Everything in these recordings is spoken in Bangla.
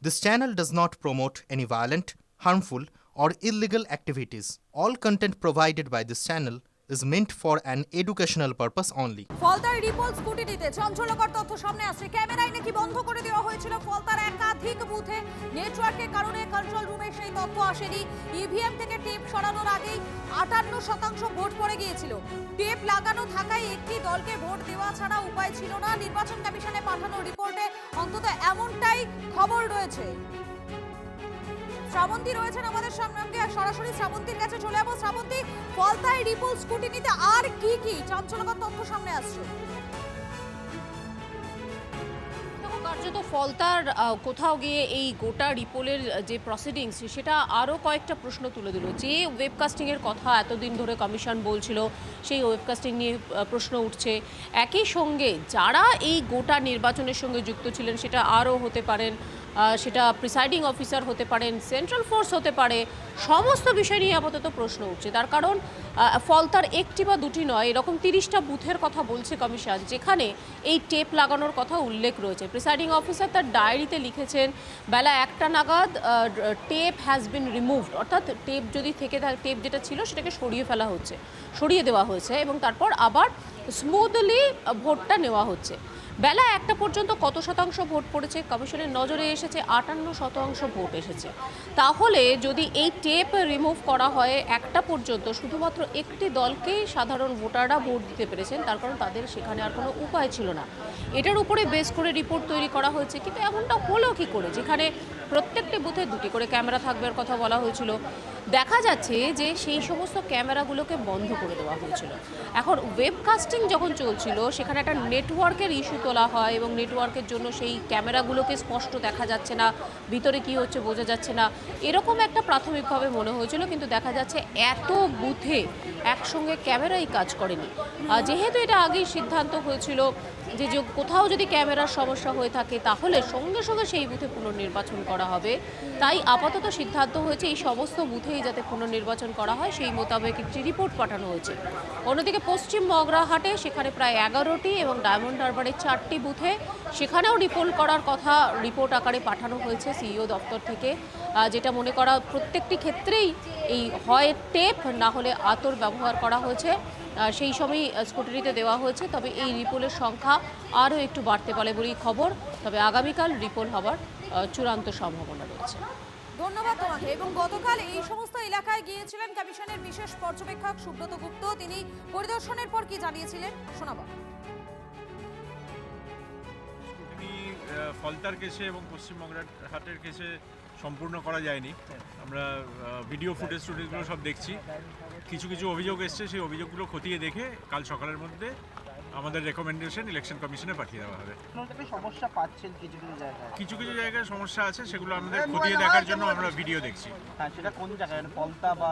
This channel does not promote any violent, harmful, or illegal activities. All content provided by this channel is meant for an educational purpose only. ফলতার রিপোল স্কুটিতে চঞ্চলকর তথ্য সামনে আসছে। ক্যামেরায় নাকি বন্ধ করে দেওয়া হয়েছিল ফলতার একাধিক বুথে। নেটওয়ার্কের কারণে কন্ট্রোল রুমে সেই তথ্য আসেনি। ইভিএম থেকে টেপ সরানোর আগেই 58% ভোট পড়ে গিয়েছিল। টেপ লাগানো থাকায় একটি দলকে ভোট দেওয়া ছাড়া উপায় ছিল না। নির্বাচন কমিশনে পাঠানো রিপোর্টে অন্তত এমনটাই খবর রয়েছে। শ্রাবন্তী রয়েছেন আমাদের সামনে, সরাসরি শ্রাবন্তীর কাছে চলে যাবো। শ্রাবন্তী, ফলতায় রিপোল স্কুটিতে আর কি কি চাঞ্চল্যকর তথ্য সামনে আসছে? কার্যত ফলতার কোথাও গিয়ে এই গোটা রিপোলের যে প্রসিডিংস সেটা আরও কয়েকটা প্রশ্ন তুলে দিল। যে ওয়েবকাস্টিংয়ের কথা এতদিন ধরে কমিশন বলছিল, সেই ওয়েবকাস্টিং নিয়ে প্রশ্ন উঠছে। একই সঙ্গে যারা এই গোটা নির্বাচনের সঙ্গে যুক্ত ছিলেন, সেটা আরও হতে পারেন, সেটা প্রিসাইডিং অফিসার হতে পারেন, সেন্ট্রাল ফোর্স হতে পারে, সমস্ত বিষয় নিয়ে আপাতত প্রশ্ন উঠছে। তার কারণ ফলতার একটি বা দুটি নয়, এরকম 30টা বুথের কথা বলছে কমিশন, যেখানে এই টেপ লাগানোর কথা উল্লেখ রয়েছে। প্রিসাইডিং অফিসার তার ডায়েরিতে লিখেছেন বেলা 1টা নাগাদ টেপ হ্যাজ বিন রিমুভড, অর্থাৎ টেপ যদি থেকে থাকে, টেপ যেটা ছিল সেটাকে সরিয়ে দেওয়া হয়েছে এবং তারপর আবার স্মুথলি ভোটটা নেওয়া হচ্ছে। বেলা 1টা পর্যন্ত কত শতাংশ ভোট পড়েছে কমিশনের নজরে এসেছে? 58% ভোট এসেছে। তাহলে যদি এই টেপ রিমুভ করা হয় 1টা পর্যন্ত, শুধুমাত্র একটি দলকেই সাধারণ ভোটাররা ভোট দিতে পেরেছেন, তার কারণ তাদের সেখানে আর কোনো উপায় ছিল না। এটার উপরে বেস করে রিপোর্ট তৈরি করা হয়েছে। কিন্তু এমনটা হলো কী করে, যেখানে প্রত্যেকটি বুথে 2টি করে ক্যামেরা থাকবার কথা বলা হয়েছিল? দেখা যাচ্ছে যে সেই সমস্ত ক্যামেরাগুলোকে বন্ধ করে দেওয়া হয়েছিল। এখন ওয়েবকাস্টিং যখন চলছিল, সেখানে একটা নেটওয়ার্কের ইস্যু তোলা হয় এবং নেটওয়ার্কের জন্য সেই ক্যামেরাগুলোকে স্পষ্ট দেখা যাচ্ছে না, ভিতরে কি হচ্ছে বোঝা যাচ্ছে না, এরকম একটা প্রাথমিকভাবে মনে হয়েছিল। কিন্তু দেখা যাচ্ছে এত বুথে একসঙ্গে ক্যামেরাই কাজ করেনি। যেহেতু এটা আগেই সিদ্ধান্ত হয়েছিল যে কোথাও যদি ক্যামেরার সমস্যা হয়ে থাকে তাহলে সঙ্গে সঙ্গে সেই বুথে পুনর্নির্বাচন করা হবে, তাই আপাতত সিদ্ধান্ত হয়েছে এই সমস্ত বুথেই যাতে পুনর্নির্বাচন করা হয়, সেই মোতাবেক একটি রিপোর্ট পাঠানো হয়েছে। অন্যদিকে পশ্চিম মগরাহাটে সেখানে প্রায় 11টি এবং ডায়মন্ড হারবারে 4টি বুথে সেখানেও রিপোর্ট করার কথা রিপোর্ট আকারে পাঠানো হয়েছে সিইও দপ্তর থেকে, যেটা মনে করা প্রত্যেকটি ক্ষেত্রেই এই হয় টেপ না হলে আতর ব্যবহার করা হয়েছে, সেই সময়ই স্কুটারিতে দেওয়া হয়েছে। তবে এই রিপোলের সংখ্যা আরও একটু বাড়তে পারে বলেই খবর। তবে আগামীকাল রিপোল হবার চূড়ান্ত সম্ভাবনা রয়েছে। ধন্যবাদ তোমাকে। এবং গতকাল এই সমস্ত এলাকায় গিয়েছিলেন কমিশনের বিশেষ পর্যবেক্ষক সুব্রত গুপ্ত। তিনি পরিদর্শনের পর কি জানিয়েছিলেন শোনাবো। ফলতার কেসে এবং পশ্চিম মগরাহাটের কেসে সম্পূর্ণ করা যায়নি। আমরা ভিডিও ফুটেজগুলো সব দেখছি। কিছু কিছু অভিযোগ এসছে, সেই অভিযোগগুলো খতিয়ে দেখে কাল সকালের মধ্যে আমাদের রেকমেন্ডেশন ইলেকশন কমিশনে পাঠিয়ে দেওয়া হবে। সমস্যা পাচ্ছেন কিছু কিছু জায়গায় সমস্যা আছে, সেগুলো আমাদের খতিয়ে দেখার জন্য আমরা ভিডিও দেখছি। হ্যাঁ, সেটা কোন জায়গায়? ফলতা বা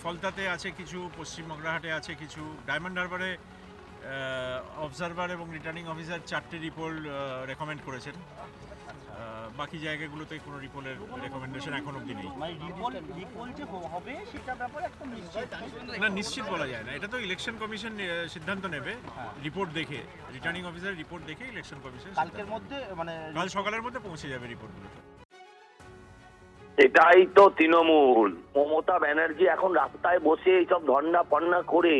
ফলতাতে আছে কিছু, পশ্চিম মগরাহাটে আছে কিছু, ডায়মন্ড হারবারে অবজারভার এবং রিটার্নিং অফিসার 4টে রিপোর্ট রেকমেন্ড করেছেন। বাকি জায়গাগুলোতে কোনো রিপোর্টের রেকমেন্ডেশন এখন অবধি নেই। না, নিশ্চিত বলা যায় না, এটা তো ইলেকশন কমিশন সিদ্ধান্ত নেবে রিপোর্ট দেখে। রিটার্নিং অফিসার রিপোর্ট দেখে ইলেকশন কমিশন কালকের মধ্যে, মানে কাল সকালের মধ্যে পৌঁছে যাবে রিপোর্টগুলো। এটাই তো তৃণমূল। মমতা ব্যানার্জি এখন রাস্তায় বসে এইসব ধর্ণা ফর্ণা করে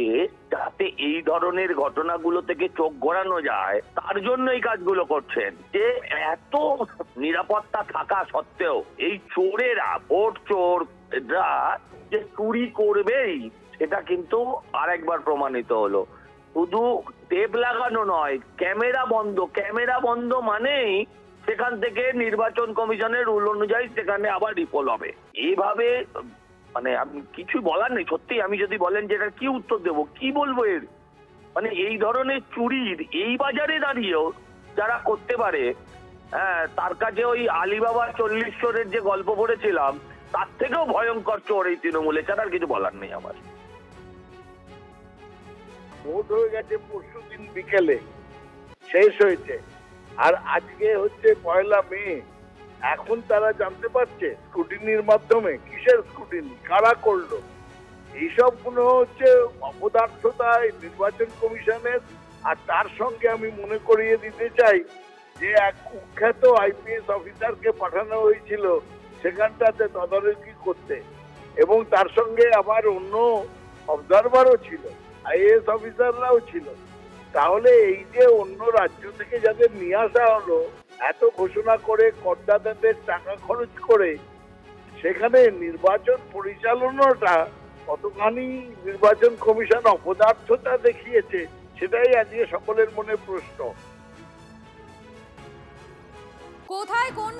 যাতে এই ধরনের ঘটনাগুলো থেকে চোখ ঘোরানো যায়, তার জন্য এই কাজগুলো করছেন। যে এত নিরাপত্তা থাকা সত্ত্বেও এই চোরেরা, ভোট চোররা যে চুরি করবেই, সেটা কিন্তু আরেকবার প্রমাণিত হলো। শুধু টেপ লাগানো নয়, ক্যামেরা বন্ধ। ক্যামেরা বন্ধ মানেই সেখান থেকে নির্বাচন কমিশনের রুল অনুযায়ী সেখানে আবার রিপোল হবে। এইভাবে মানে আমি কিছু বলার নেই। সত্যি আমি যদি বলেন যে এটা কি উত্তর দেবো, কি বলবো এর? মানে এই ধরনের চুরির এই বাজারে দাঁড়িয়েও যারা করতে পারে, হ্যাঁ, তার কাছে ওই আলিবাবা 40 চোরের যে গল্প পড়েছিলাম তার থেকেও ভয়ঙ্কর চোর এই তৃণমূলে, ছাড়া আর কিছু বলার নেই আমার। ভোট হয়ে গেছে পরশু দিন বিকেলে, শেষ হয়েছে, আর আজকে হচ্ছে 1 মে। এখন তারা জানতে পারছে স্ক্রুটিনির মাধ্যমে। কিসের স্ক্রুটিনি, কারা করলো? এইসব গুলো হচ্ছে অপদার্থতা নির্বাচন কমিশনের। আর তার সঙ্গে আমি মনে করিয়ে দিতে চাই যে এক কুখ্যাত আইপিএস অফিসারকে পাঠানো হয়েছিল সেখানটাতে তদারকি করতে, এবং তার সঙ্গে আবার অন্য অবজারভারও ছিল, আইএএস অফিসাররাও ছিল। তাহলে এই যে অন্য রাজ্য থেকে যাদের নিয়ে আসা হলো, এত ঘোষণা করে করদাতাদের টাকা খরচ করে, সেখানে নির্বাচন পরিচালনাটা কতখানি নির্বাচন কমিশন অপদার্থতা দেখিয়েছে, সেটাই আজকে সকলের মনে প্রশ্ন। কোথায় কোন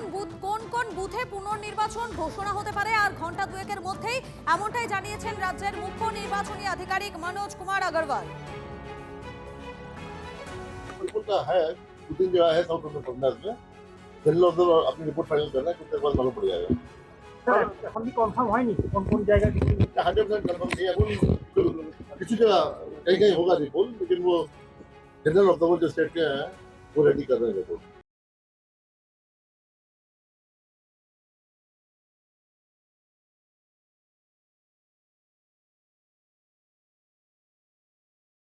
কোন বুথে পুনর্নির্বাচন ঘোষণা হতে পারে আর ঘন্টা দুয়েকের মধ্যেই, এমনটাই জানিয়েছেন রাজ্যের মুখ্য নির্বাচনী আধিকারিক মনোজ কুমার আগরওয়াল। बिल्कुल है, 2-3 जगह है साउथ उत्तर प्रदेश में। दिल्ली उधर अपनी रिपोर्ट फाइनल करना है, कुछ देर बाद मालूम पड़ जाएगा। এখন কি কনফার্ম হয়নি কোন কোন জায়গায়? 100% कंफर्म नहीं है, किसी जगह कहीं कहीं होगा रिपोर्ट, लेकिन वो जनरल ऑफ द स्टेट के हैं, वो रेडी कर रहे हैं रिपोर्ट।